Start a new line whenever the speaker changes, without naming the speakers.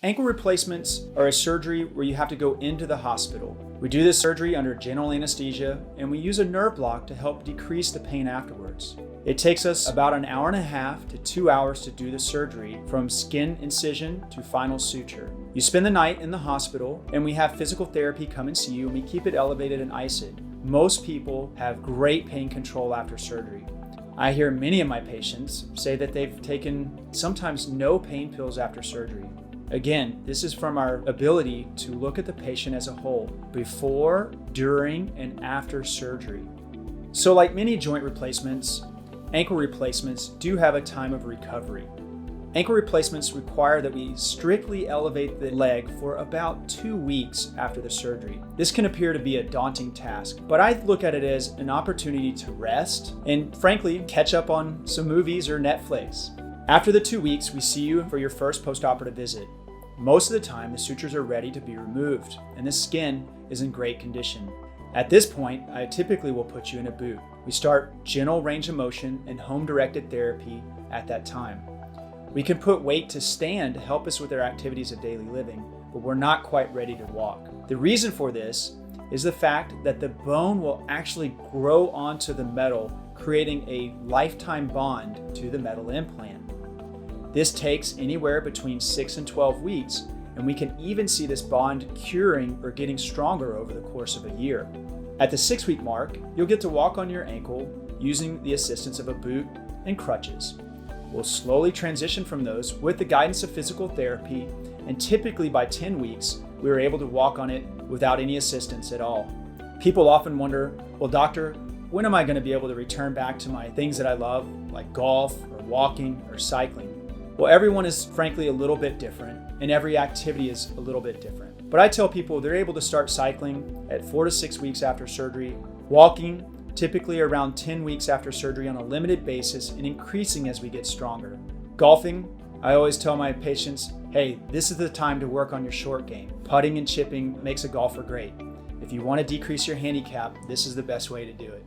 Ankle replacements are a surgery where you have to go into the hospital. We do this surgery under general anesthesia, and we use a nerve block to help decrease the pain afterwards. It takes us about an hour and a half to 2 hours to do the surgery, from skin incision to final suture. You spend the night in the hospital, and we have physical therapy come and see you, and we keep it elevated and ice it. Most people have great pain control after surgery. I hear many of my patients say that they've taken sometimes no pain pills after surgery. Again, this is from our ability to look at the patient as a whole, before, during, and after surgery. So like many joint replacements, ankle replacements do have a time of recovery. Ankle replacements require that we strictly elevate the leg for about 2 weeks after the surgery. This can appear to be a daunting task, but I look at it as an opportunity to rest and, frankly, catch up on some movies or Netflix. After the 2 weeks, we see you for your first postoperative visit. Most of the time, the sutures are ready to be removed, and the skin is in great condition. At this point, I typically will put you in a boot. We start gentle range of motion and home-directed therapy at that time. We can put weight to stand to help us with our activities of daily living, but we're not quite ready to walk. The reason for this is the fact that the bone will actually grow onto the metal, creating a lifetime bond to the metal implant. This takes anywhere between 6 and 12 weeks, and we can even see this bond curing or getting stronger over the course of a year. At the 6-week mark, you'll get to walk on your ankle using the assistance of a boot and crutches. We'll slowly transition from those with the guidance of physical therapy, and typically by 10 weeks, we are able to walk on it without any assistance at all. People often wonder, well, doctor, when am I going to be able to return back to my things that I love, like golf or walking or cycling? Well, everyone is frankly a little bit different, and every activity is a little bit different. But I tell people they're able to start cycling at 4 to 6 weeks after surgery, walking typically around 10 weeks after surgery on a limited basis, and increasing as we get stronger. Golfing, I always tell my patients, hey, this is the time to work on your short game. Putting and chipping makes a golfer great. If you want to decrease your handicap, this is the best way to do it.